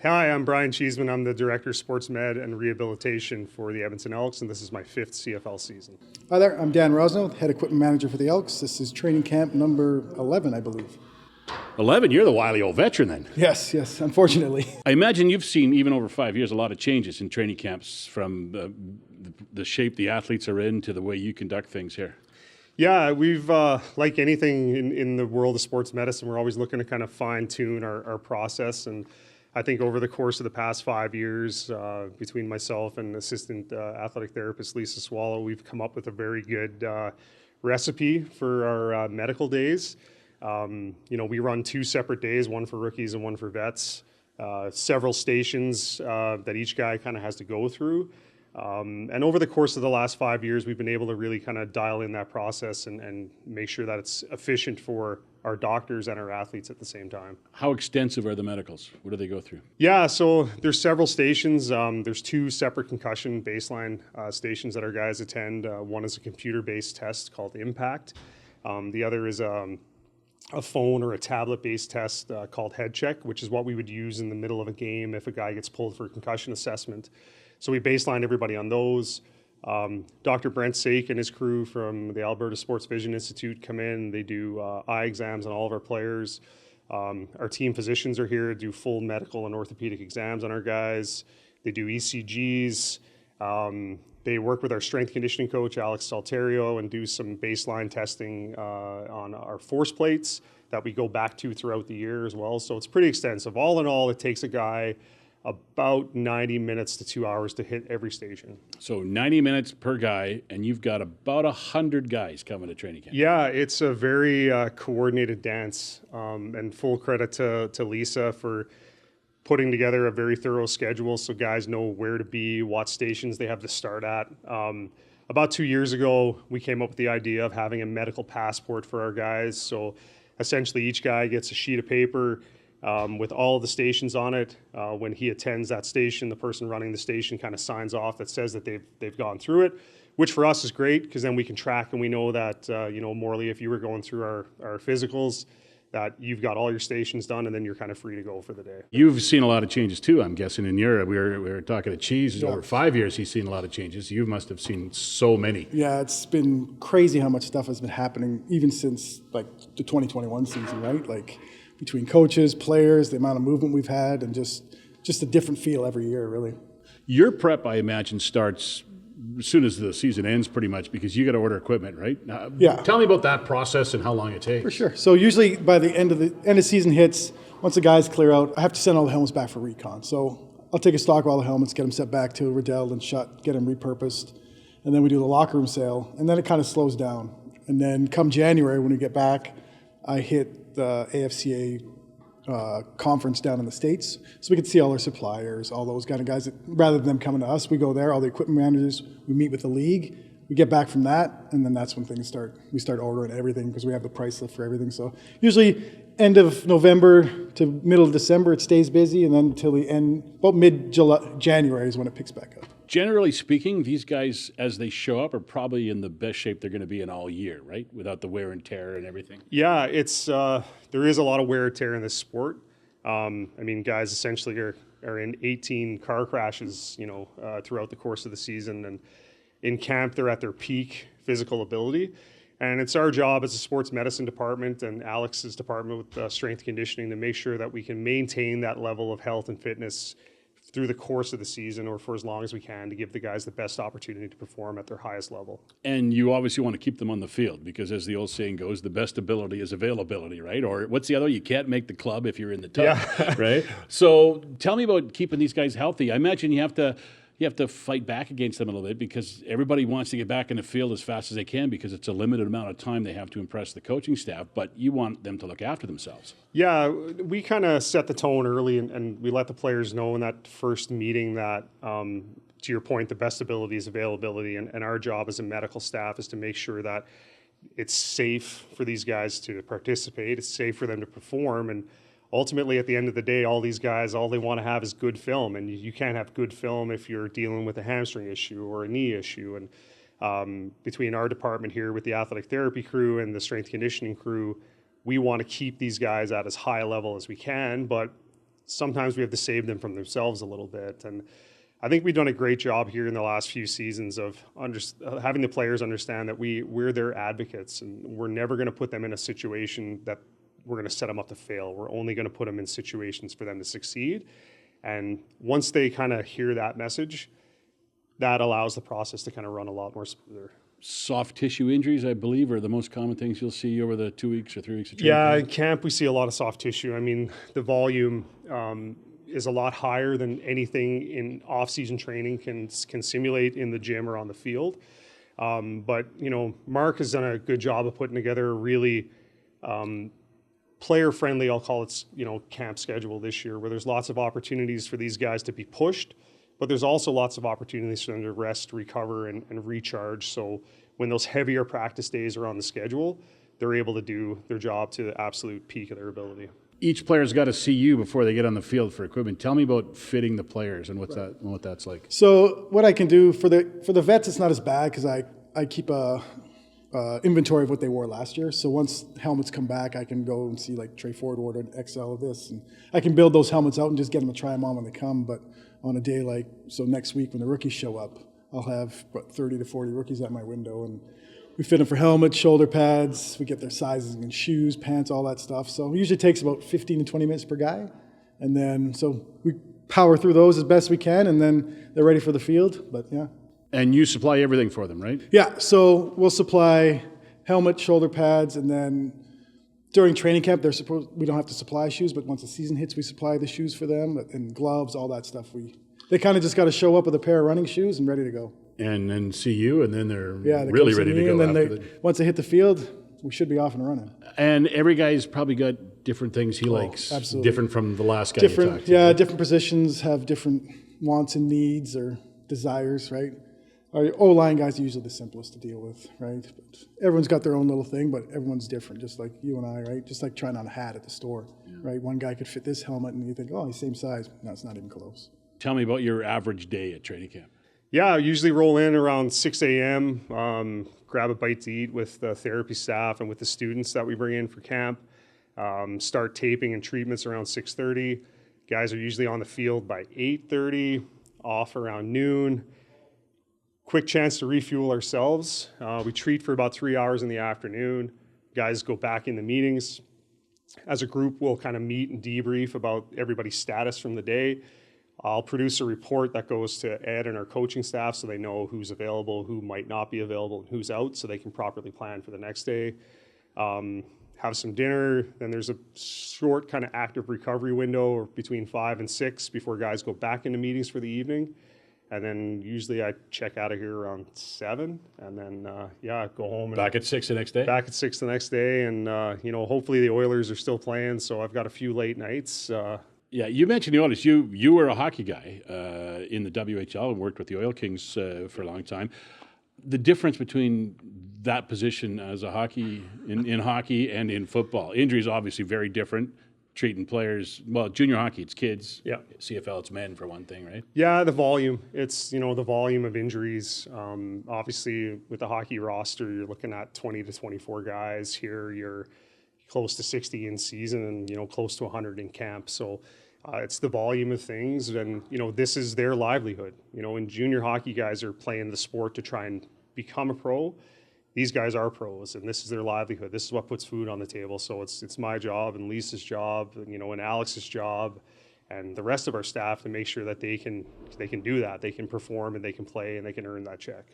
Hi, I'm Brian Cheeseman. I'm the Director of Sports Med and Rehabilitation for the Edmonton Elks, and this is my 5th CFL season. Hi there, I'm Dan Rosno, Head Equipment Manager for the Elks. This is training camp number 11, I believe. 11? You're the wily old veteran then. Yes, unfortunately. I imagine you've seen, even over 5 years, a lot of changes in training camps from the shape the athletes are in to the way you conduct things here. Yeah, we've, like anything in the world of sports medicine, we're always looking to kind of fine-tune our process. And I think over the course of the past 5 years, between myself and assistant athletic therapist Lisa Swallow, we've come up with a very good recipe for our medical days. We run 2 separate days, one for rookies and one for vets, several stations that each guy kind of has to go through. And over the course of the last 5 years, we've been able to really kind of dial in that process and make sure that it's efficient for our doctors and our athletes at the same time. How extensive are the medicals? What do they go through? Yeah, so there's several stations. There's 2 separate concussion baseline stations that our guys attend. One is a computer-based test called Impact. The other is a phone or a tablet-based test called Head Check, which is what we would use in the middle of a game if a guy gets pulled for a concussion assessment. So we baseline everybody on those. Dr. Brent Sake and his crew from the Alberta Sports Vision Institute come in. They do eye exams on all of our players. Our team physicians are here to do full medical and orthopedic exams on our guys. They do ECGs. They work with our strength conditioning coach, Alex Salterio, and do some baseline testing on our force plates that we go back to throughout the year as well. So it's pretty extensive. All in all, it takes a guy about 90 minutes to 2 hours to hit every station. So 90 minutes per guy, and you've got about 100 guys coming to training camp. Yeah, it's a very coordinated dance, and full credit to Lisa for putting together a very thorough schedule so guys know where to be, what stations they have to start at. About 2 years ago, we came up with the idea of having a medical passport for our guys. So essentially each guy gets a sheet of paper with all of the stations on it. When he attends that station, the person running the station kind of signs off that says that they've gone through it, which for us is great because then we can track and we know that, Morley, if you were going through our physicals, that you've got all your stations done and then you're kind of free to go for the day. You've seen a lot of changes too, I'm guessing, in Europe. We were talking to Cheese. Over 5 years, he's seen a lot of changes. You must have seen so many. Yeah, it's been crazy how much stuff has been happening even since like the 2021 season, right? Like between coaches, players, the amount of movement we've had, and just a different feel every year, really. Your prep, I imagine, starts as soon as the season ends pretty much because you got to order equipment, right? Yeah. Tell me about that process and how long it takes. For sure. So usually by the end of season hits, once the guys clear out, I have to send all the helmets back for recon. So I'll take a stock of all the helmets, get them sent back to Riddell and shut, get them repurposed, and then we do the locker room sale, and then it kind of slows down. And then come January when we get back, I hit the AFCA conference down in the States, so we could see all our suppliers, all those kind of guys. Rather than them coming to us, we go there, all the equipment managers, we meet with the league, we get back from that, and then that's when things start. We start ordering everything because we have the price list for everything. So usually end of November to middle of December, it stays busy, and then until the end, about mid-January is when it picks back up. Generally speaking, these guys, as they show up, are probably in the best shape they're going to be in all year, right? Without the wear and tear and everything. Yeah, it's there is a lot of wear and tear in this sport. Guys essentially are in 18 car crashes, throughout the course of the season, and in camp they're at their peak physical ability. And it's our job as a sports medicine department and Alex's department with strength conditioning to make sure that we can maintain that level of health and fitness through the course of the season or for as long as we can to give the guys the best opportunity to perform at their highest level. And you obviously want to keep them on the field because, as the old saying goes, the best ability is availability, right? Or what's the other? You can't make the club if you're in the tub, yeah. Right? So tell me about keeping these guys healthy. I imagine you have to fight back against them a little bit because everybody wants to get back in the field as fast as they can because it's a limited amount of time they have to impress the coaching staff, but you want them to look after themselves. Yeah, we kind of set the tone early and we let the players know in that first meeting that, to your point, the best ability is availability, and our job as a medical staff is to make sure that it's safe for these guys to participate, it's safe for them to perform, and ultimately, at the end of the day, all these guys, all they want to have is good film, and you can't have good film if you're dealing with a hamstring issue or a knee issue. And between our department here with the athletic therapy crew and the strength conditioning crew, we want to keep these guys at as high a level as we can, but sometimes we have to save them from themselves a little bit. And I think we've done a great job here in the last few seasons of having the players understand that we're their advocates, and we're never going to put them in a situation that we're going to set them up to fail. We're only going to put them in situations for them to succeed. And once they kind of hear that message, that allows the process to kind of run a lot more smoother. Soft tissue injuries, I believe, are the most common things you'll see over the 2 weeks or 3 weeks of training. Yeah, in camp we see a lot of soft tissue. I mean, the volume is a lot higher than anything in off-season training can simulate in the gym or on the field. But, you know, Mark has done a good job of putting together a really player-friendly, I'll call it, you know, camp schedule this year, where there's lots of opportunities for these guys to be pushed, but there's also lots of opportunities for them to rest, recover, and recharge. So when those heavier practice days are on the schedule, they're able to do their job to the absolute peak of their ability. Each player's got to see you before they get on the field for equipment. Tell me about fitting the players and what that's like. So what I can do for the vets, it's not as bad because I keep a inventory of what they wore last year. So once helmets come back, I can go and see like Trey Ford ordered XL of this, and I can build those helmets out and just get them to try them on when they come. But on a day like, so next week when the rookies show up, I'll have 30 to 40 rookies at my window, and we fit them for helmets, shoulder pads, we get their sizes and shoes, pants, all that stuff. So it usually takes about 15 to 20 minutes per guy. And then, so we power through those as best we can, and then they're ready for the field, but yeah. And you supply everything for them, right? Yeah, so we'll supply helmet, shoulder pads, and then during training camp, we don't have to supply shoes, but once the season hits, we supply the shoes for them, and gloves, all that stuff. They kind of just got to show up with a pair of running shoes and ready to go. And then see you, and then they're they really ready to go. And then once they hit the field, we should be off and running. And every guy's probably got different things he likes. Absolutely. Different from the last guy you talked to. Yeah, different positions have different wants and needs or desires, right? Our O-line guys are usually the simplest to deal with, right? But everyone's got their own little thing, but everyone's different, just like you and I, right? Just like trying on a hat at the store, right? One guy could fit this helmet, and you think, oh, he's same size. No, it's not even close. Tell me about your average day at training camp. Yeah, I usually roll in around 6 a.m., grab a bite to eat with the therapy staff and with the students that we bring in for camp, start taping and treatments around 6:30. Guys are usually on the field by 8:30, off around noon. Quick chance to refuel ourselves. We treat for about 3 hours in the afternoon. Guys go back into meetings. As a group, we'll kind of meet and debrief about everybody's status from the day. I'll produce a report that goes to Ed and our coaching staff so they know who's available, who might not be available, and who's out, so they can properly plan for the next day. Have some dinner. Then there's a short kind of active recovery window between 5 and 6 before guys go back into meetings for the evening. And then usually I check out of here around 7, and then, go home. Back at 6 the next day? Back at 6 the next day, and, hopefully the Oilers are still playing, so I've got a few late nights. Yeah, you mentioned the Oilers. You were a hockey guy in the WHL and worked with the Oil Kings for a long time. The difference between that position as a hockey, in hockey and in football, injuries obviously very different. Treating players, well, junior hockey, it's kids. Yeah. CFL, it's men for one thing, right? Yeah, the volume. It's, the volume of injuries. Obviously, with the hockey roster, you're looking at 20 to 24 guys. Here, you're close to 60 in season and, close to 100 in camp. So it's the volume of things. And, this is their livelihood. When junior hockey guys are playing the sport to try and become a pro, these guys are pros, and this is their livelihood. This is what puts food on the table. So it's my job and Lisa's job, and Alex's job, and the rest of our staff to make sure that they can do that. They can perform and they can play and they can earn that check.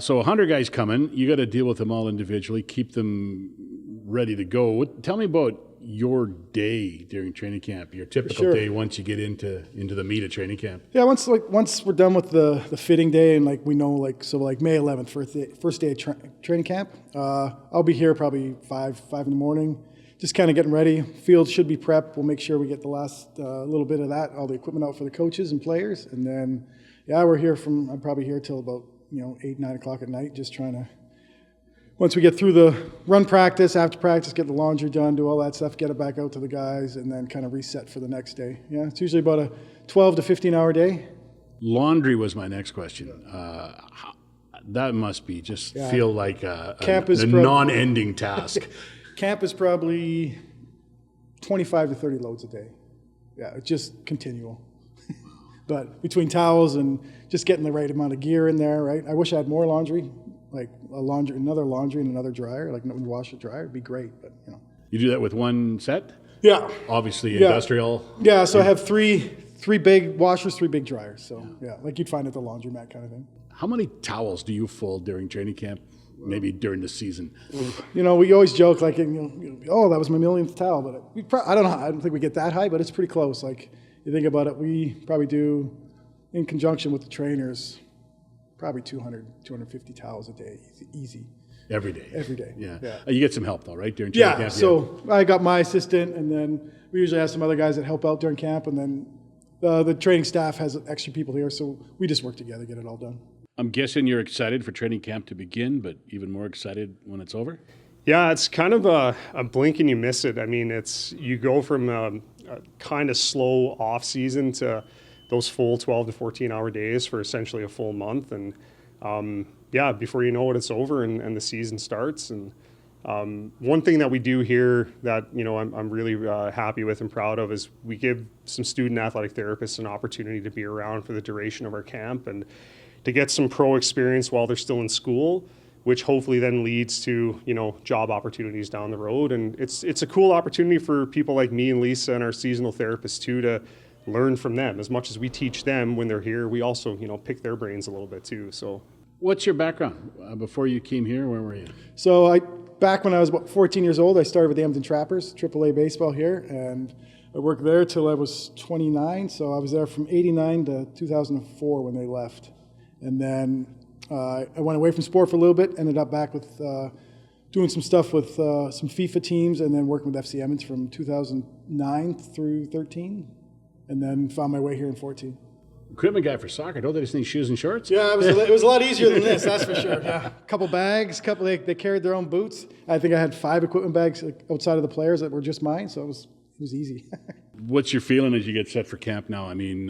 So 100 guys coming. You got to deal with them all individually, keep them ready to go. Tell me about your day during training camp, your typical day once you get into the meat of training camp. Yeah, once we're done with the fitting day and we know May 11th, first day of training camp, I'll be here probably 5 in the morning, just kind of getting ready. Field should be prepped. We'll make sure we get the last little bit of that, all the equipment out for the coaches and players, and then I'm probably here till about 8, 9 o'clock at night, just trying to. Once we get through the run practice, after practice, get the laundry done, do all that stuff, get it back out to the guys, and then kind of reset for the next day. Yeah, it's usually about a 12 to 15-hour day. Laundry was my next question. That must be feel like a non-ending task. Camp is probably 25 to 30 loads a day. yeah, it's just continual. But between towels and just getting the right amount of gear in there, right? I wish I had more laundry, like another laundry and another dryer, like when you wash a dryer, it'd be great, but you know. You do that with one set? Yeah. Obviously, Yeah. industrial. Yeah, so I have three big washers, 3 big dryers. So yeah, like you'd find at the laundromat kind of thing. How many towels do you fold during training camp? Maybe during the season? You know, we always joke like, oh, that was my millionth towel, but I don't know. I don't think we get that high, but it's pretty close. Like you think about it, we probably do, in conjunction with the trainers, probably 200, 250 towels a day, easy. Every day. Every day. Yeah. Yeah. You get some help though, right? During training Yeah, camp? so I got my assistant, and then we usually have some other guys that help out during camp, and then the training staff has extra people here, so we just work together, get it all done. I'm guessing you're excited for training camp to begin, but even more excited when it's over? Yeah, it's kind of a blink and you miss it. I mean, you go from a kind of slow off season to those full 12 to 14 hour days for essentially a full month. And yeah, before you know it, it's over and the season starts. And one thing that we do here that, you know, I'm really happy with and proud of is we give some student athletic therapists an opportunity to be around for the duration of our camp and to get some pro experience while they're still in school, which hopefully then leads to, you know, job opportunities down the road. And it's a cool opportunity for people like me and Lisa and our seasonal therapists too to learn from them. As much as we teach them when they're here, we also, you know, pick their brains a little bit too. So what's your background? Before you came here, where were you? So back when I was about 14 years old, I started with the Hampton Trappers, AAA baseball here, and I worked there till I was 29. So I was there from 89 to 2004 when they left. And then I went away from sport for a little bit, ended up back with doing some stuff with some FIFA teams, and then working with FC Emmons from 2009 through 13, and then found my way here in 14. Equipment guy for soccer, don't they just need shoes and shorts? Yeah, it was a lot easier than this, that's for sure. Yeah, couple bags, they carried their own boots. I think I had 5 equipment bags outside of the players that were just mine, so it was easy. What's your feeling as you get set for camp now? I mean,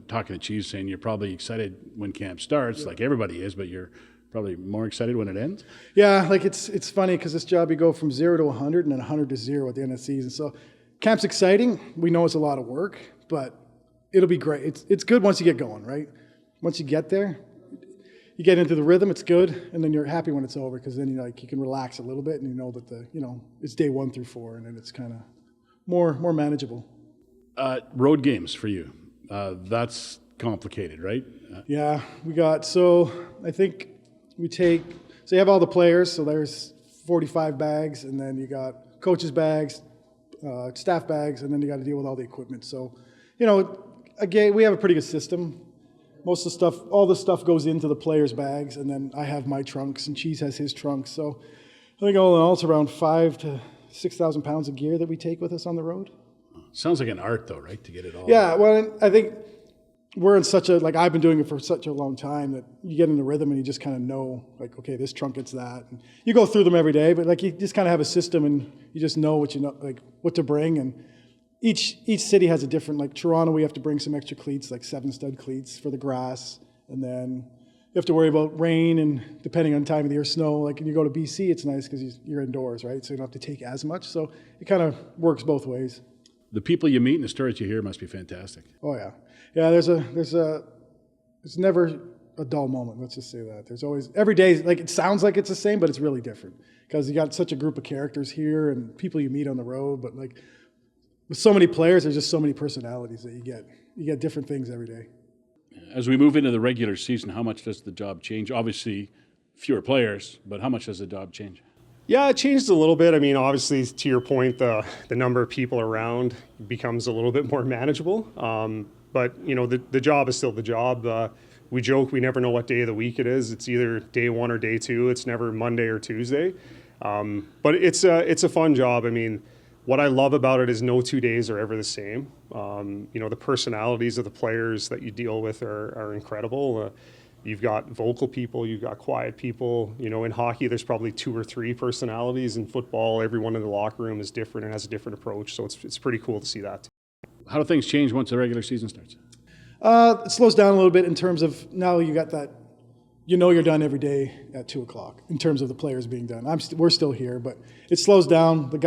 talking to Cheese saying you're probably excited when camp starts, like everybody is, but you're probably more excited when it ends? Yeah, like it's funny because this job you go from 0 to 100 and then 100 to 0 at the end of the season. So camp's exciting. We know it's a lot of work, but it'll be great. It's good once you get going, right? Once you get there, you get into the rhythm, it's good, and then you're happy when it's over because then you can relax a little bit and you know that it's day 1 through 4 and then it's kind of more manageable. Road games for you. That's complicated, right? Yeah, so I think so you have all the players, so there's 45 bags, and then you got coaches' bags, staff bags, and then you got to deal with all the equipment. So, again, we have a pretty good system. All the stuff goes into the players' bags, and then I have my trunks, and Cheese has his trunks. So I think all in all, it's around 5,000 to 6,000 pounds of gear that we take with us on the road. Sounds like an art, though, right? To get it all. Yeah, well, I think we're in I've been doing it for such a long time that you get in the rhythm and you just kind of know, like, okay, this trunk gets that. And you go through them every day, but like you just kind of have a system and you just know what to bring. And each city has a different, like Toronto, we have to bring some extra cleats, like 7-stud cleats for the grass. And then you have to worry about rain and depending on the time of the year, snow. Like when you go to BC, it's nice because you're indoors, right? So you don't have to take as much. So it kind of works both ways. The people you meet and the stories you hear must be fantastic. Oh yeah, yeah. It's never a dull moment. Let's just say that. There's always every day. Like it sounds like it's the same, but it's really different because you got such a group of characters here and people you meet on the road. But like with so many players, there's just so many personalities that you get. You get different things every day. As we move into the regular season, how much does the job change? Obviously, fewer players, but how much does the job change? Yeah, it changed a little bit. I mean, obviously, to your point, the number of people around becomes a little bit more manageable. But, the job is still the job. We joke we never know what day of the week it is. It's either day 1 or day 2. It's never Monday or Tuesday. But it's a fun job. I mean, what I love about it is no 2 days are ever the same. The personalities of the players that you deal with are incredible. You've got vocal people, you've got quiet people. In hockey, there's probably 2 or 3 personalities. In football, everyone in the locker room is different and has a different approach. So it's pretty cool to see that. How do things change once the regular season starts? It slows down a little bit in terms of now you got that, you're done every day at 2:00 in terms of the players being done. We're still here, but it slows down. The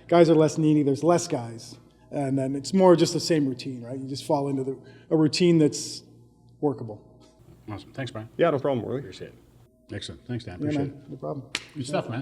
guys are less needy. There's less guys. And then it's more just the same routine, right? You just fall into a routine that's workable. Awesome. Thanks, Brian. Yeah, no problem, Worley. Appreciate it. Excellent. Thanks, Dan. Yeah, Appreciate man, no problem. it. Good stuff, man.